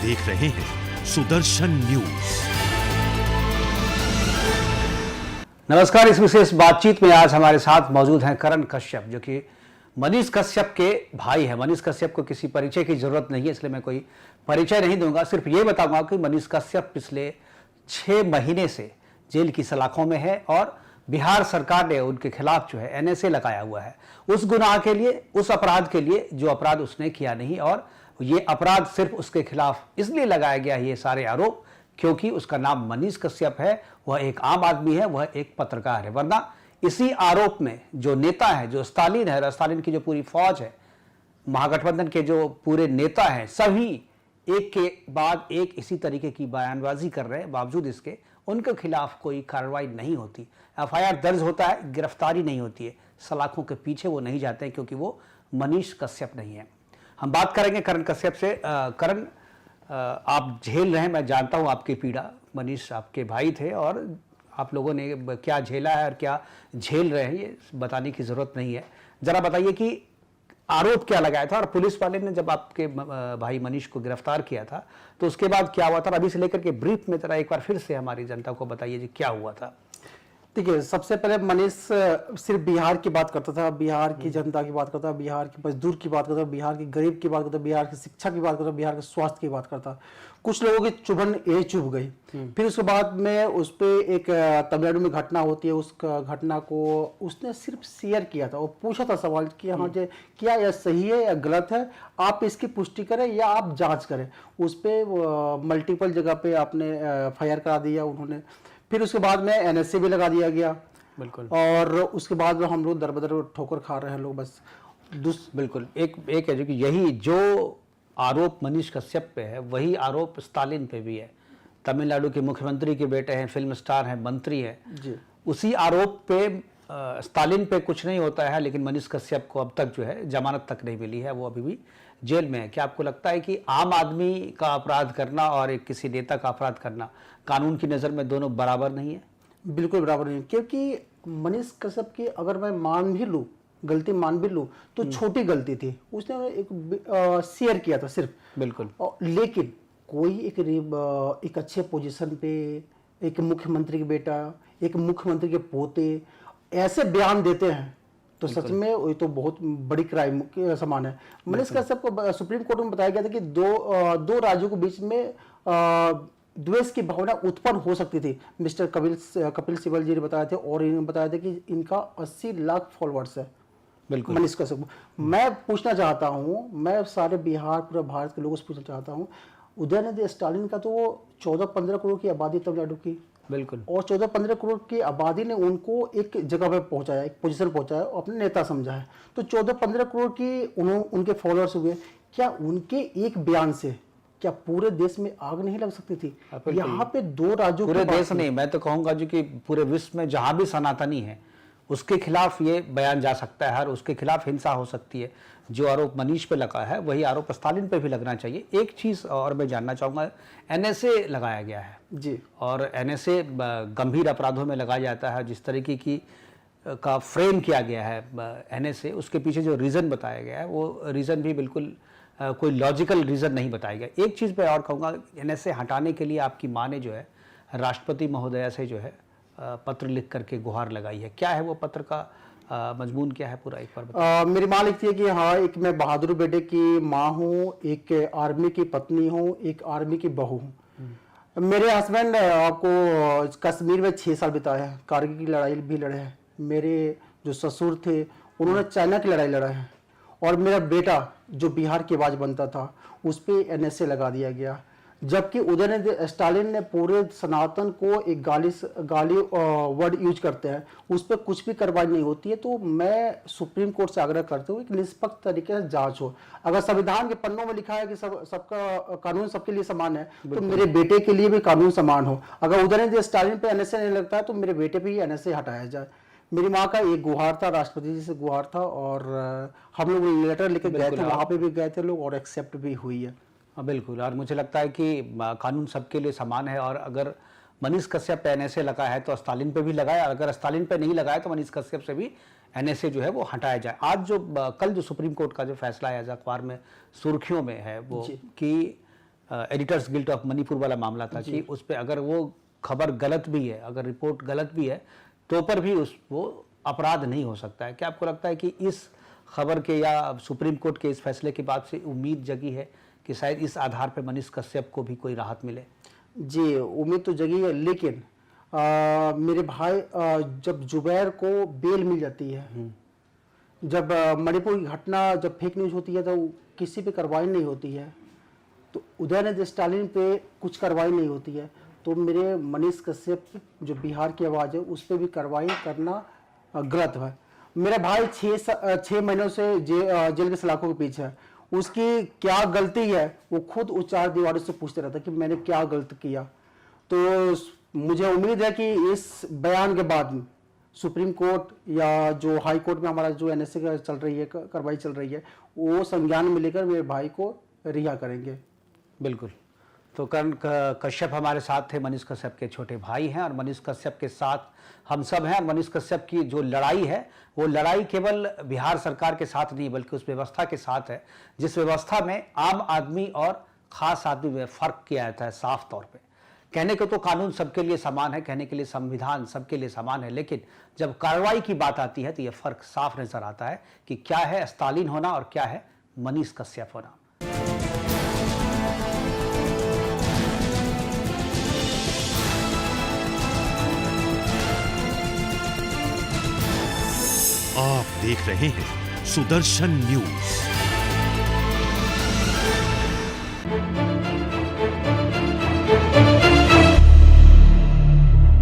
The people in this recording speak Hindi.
देख रहे हैं सुदर्शन न्यूज। नमस्कार। इस विशेष बातचीत में आज हमारे साथ मौजूद हैं करण कश्यप, जो कि मनीष कश्यप के भाई हैं। मनीष कश्यप को किसी परिचय की जरूरत नहीं है, इसलिए मैं कोई परिचय नहीं दूंगा। सिर्फ ये बताऊंगा कि मनीष कश्यप पिछले 6 महीने से जेल की सलाखों में है और बिहार सरकार ने उनके खिलाफ जो है एनएसए लगाया हुआ है, उस गुनाह के लिए, उस अपराध के लिए जो अपराध उसने किया नहीं। और ये अपराध सिर्फ उसके खिलाफ इसलिए लगाया गया, ये सारे आरोप, क्योंकि उसका नाम मनीष कश्यप है, वह एक आम आदमी है, वह एक पत्रकार है। वरना इसी आरोप में जो नेता है, जो स्टालिन है, स्टालिन की जो पूरी फौज है, महागठबंधन के जो पूरे नेता हैं, सभी एक के बाद एक इसी तरीके की बयानबाजी कर रहे हैं। बावजूद इसके उनके खिलाफ कोई कार्रवाई नहीं होती, एफआईआर दर्ज होता है, गिरफ्तारी नहीं होती है, सलाखों के पीछे वो नहीं जाते हैं, क्योंकि वो मनीष कश्यप नहीं है। हम बात करेंगे करण कश्यप से। करण, आप झेल रहे हैं, मैं जानता हूं आपकी पीड़ा। मनीष आपके भाई थे और आप लोगों ने क्या झेला है और क्या झेल रहे हैं, ये बताने की जरूरत नहीं है। जरा बताइए कि आरोप क्या लगाया था और पुलिस वाले ने जब आपके भाई मनीष को गिरफ्तार किया था तो उसके बाद क्या हुआ था? अभी से लेकर के ब्रीफ में जरा एक बार फिर से हमारी जनता को बताइए जी, क्या हुआ था। देखिए, सबसे पहले मनीष सिर्फ बिहार की बात करता था, बिहार की जनता की बात करता, बिहार के मजदूर की बात करता, बिहार के गरीब की बात करता, बिहार की शिक्षा की बात करता, बिहार के स्वास्थ्य की बात करता। कुछ लोगों की चुभन ये चुभ गई। फिर उसके बाद में उस पर एक तमिलनाडु में घटना होती है, उस घटना को उसने सिर्फ शेयर किया था और पूछा था सवाल कि हाँ जी, क्या यह सही है या गलत है, आप इसकी पुष्टि करें या आप जाँच करें। उस पर मल्टीपल जगह पे आपने एफआईआर करा दिया उन्होंने। फिर उसके बाद में एनएसए भी लगा दिया गया। बिल्कुल। और उसके बाद में हम लोग दर बदर ठोकर खा रहे हैं लोग बस। बिल्कुल। एक है जो कि यही जो आरोप मनीष कश्यप पे है, वही आरोप स्टालिन पे भी है। तमिलनाडु के मुख्यमंत्री के बेटे हैं, फिल्म स्टार हैं, मंत्री हैं जी। उसी आरोप पे स्टालिन पे कुछ नहीं होता है, लेकिन मनीष कश्यप को अब तक जो है जमानत तक नहीं मिली है, वो अभी भी जेल में है। क्या आपको लगता है कि आम आदमी का अपराध करना और एक किसी नेता का अपराध करना कानून की नज़र में दोनों बराबर नहीं है? बिल्कुल बराबर नहीं है, क्योंकि मनीष कश्यप की अगर मैं मान भी लूँ, गलती मान भी लूँ, तो छोटी गलती थी, उसने एक शेयर किया था सिर्फ। बिल्कुल। लेकिन कोई एक अच्छे पोजीशन पे एक मुख्यमंत्री के बेटा, एक मुख्यमंत्री के पोते ऐसे बयान देते हैं तो सच में ये तो बहुत बड़ी क्राइम के समान है। मनीष कश्यप को सुप्रीम कोर्ट में बताया गया था कि दो राज्यों के बीच में द्वेष की भावना उत्पन्न हो सकती थी। मिस्टर कपिल सिब्बल जी ने बताया थे और इन्होंने बताया था कि इनका 80 लाख फॉलोअर्स है। बिल्कुल। मनीष कश्यप, मैं पूछना चाहता हूँ, मैं सारे बिहार, पूरे भारत के लोगों से पूछना चाहता हूँ, उदयनिधि स्टालिन का तो 14-15 करोड़ की आबादी तमिलनाडु की। बिल्कुल। और 14-15 करोड़ की आबादी ने उनको एक जगह पे पहुंचाया, एक पोजीशन पहुंचाया और अपने नेता समझा है। तो 14-15 करोड़ की उनके फॉलोअर्स हुए। क्या उनके एक बयान से क्या पूरे देश में आग नहीं लग सकती थी? यहाँ पे 2 राज्यों, पूरे देश नहीं, मैं तो कहूंगा जी कि पूरे विश्व में जहां भी सनातनी है उसके खिलाफ ये बयान जा सकता है और उसके खिलाफ हिंसा हो सकती है। जो आरोप मनीष पे लगा है वही आरोप स्टालिन पे भी लगना चाहिए। एक चीज और मैं जानना चाहूंगा, एनएसए लगाया गया है जी, और एनएसए गंभीर अपराधों में लगाया जाता है। जिस तरीके की का फ्रेम किया गया है एनएसए, उसके पीछे जो रीज़न बताया गया है वो रीज़न भी बिल्कुल कोई लॉजिकल रीज़न नहीं बताया गया। एक चीज़ मैं और कहूँगा, एनएसए हटाने के लिए आपकी माँ ने जो है राष्ट्रपति महोदया से जो है पत्र लिख करके गुहार लगाई है। क्या है वो पत्र का मजमून क्या है पूरा, एक बार बताइए। मेरी माँ लिखती है कि हाँ, एक मैं बहादुर बेटे की माँ हूँ, एक आर्मी की पत्नी हूँ, एक आर्मी की बहू हूँ। मेरे हस्बैंड आपको कश्मीर में 6 साल बिताए हैं, कारगिल की लड़ाई भी लड़े हैं। मेरे जो ससुर थे उन्होंने चाइना की लड़ाई लड़ा है। और मेरा बेटा जो बिहार की आवाज़ बनता था, उस पर एनएसए लगा दिया गया। जबकि उदयनिधि स्टालिन ने पूरे सनातन को एक गाली वर्ड यूज करते हैं, उस पर कुछ भी कार्रवाई नहीं होती है। तो मैं सुप्रीम कोर्ट से आग्रह करता हूँ कि निष्पक्ष तरीके से जांच हो। अगर संविधान के पन्नों में लिखा है कि सबका कानून सबके लिए समान है, तो मेरे बेटे के लिए भी कानून समान हो। अगर उदयनिधि स्टालिन पे एनएसए नहीं लगता है तो मेरे बेटे पे ही एनएसए हटाया जाए। मेरी माँ का एक गुहार था, राष्ट्रपति जी से गुहार था, और हम लोग लेटर लेकर गए थे, वहाँ पे भी गए थे लोग और एक्सेप्ट भी हुई है। हाँ बिल्कुल। और मुझे लगता है कि कानून सबके लिए समान है, और अगर मनीष कश्यप पे एनएसए लगा है तो स्टालिन पे भी लगाया, अगर स्टालिन पे नहीं लगाया तो मनीष कश्यप से भी एनएसए जो है वो हटाया जाए। कल जो सुप्रीम कोर्ट का जो फैसला है, अखबार में सुर्खियों में है वो कि एडिटर्स गिल्ड ऑफ मणिपुर वाला मामला था कि उस पर अगर वो खबर गलत भी है, अगर रिपोर्ट गलत भी है, तो पर भी वो अपराध नहीं हो सकता है। क्या आपको लगता है कि इस खबर के या सुप्रीम कोर्ट के इस फैसले के बाद से उम्मीद जगी है कि शायद इस आधार पर मनीष कश्यप को भी कोई राहत मिले? जी, उम्मीद तो जगी है, लेकिन मेरे भाई जब जुबैर को बेल मिल जाती है, जब मणिपुर की घटना जब फेक न्यूज होती है तो किसी पे कार्रवाई नहीं होती है, तो उदयनिधि स्टालिन पे कुछ कार्रवाई नहीं होती है, तो मेरे मनीष कश्यप जो बिहार की आवाज़ है उस पर भी कार्रवाई करना गलत है। मेरा भाई 6 महीनों से जेल के सलाखों के पीछे है। उसकी क्या गलती है वो खुद उस 4 दीवारों से पूछते रहता कि मैंने क्या गलत किया। तो मुझे उम्मीद है कि इस बयान के बाद सुप्रीम कोर्ट या जो हाई कोर्ट में हमारा जो एनएसए का चल रही है, कार्रवाई चल रही है, वो संज्ञान में लेकर मेरे भाई को रिहा करेंगे। बिल्कुल। तो करण कश्यप हमारे साथ थे, मनीष कश्यप के छोटे भाई हैं और मनीष कश्यप के साथ हम सब हैं। मनीष कश्यप की जो लड़ाई है वो लड़ाई केवल बिहार सरकार के साथ नहीं बल्कि उस व्यवस्था के साथ है जिस व्यवस्था में आम आदमी और खास आदमी में फर्क किया जाता है साफ तौर पे। कहने को तो कानून सबके लिए समान है, कहने के लिए संविधान सबके लिए समान है, लेकिन जब कार्रवाई की बात आती है तो यह फर्क साफ नजर आता है कि क्या है स्टालिन होना और क्या है मनीष कश्यप होना। आप देख रहे हैं सुदर्शन न्यूज।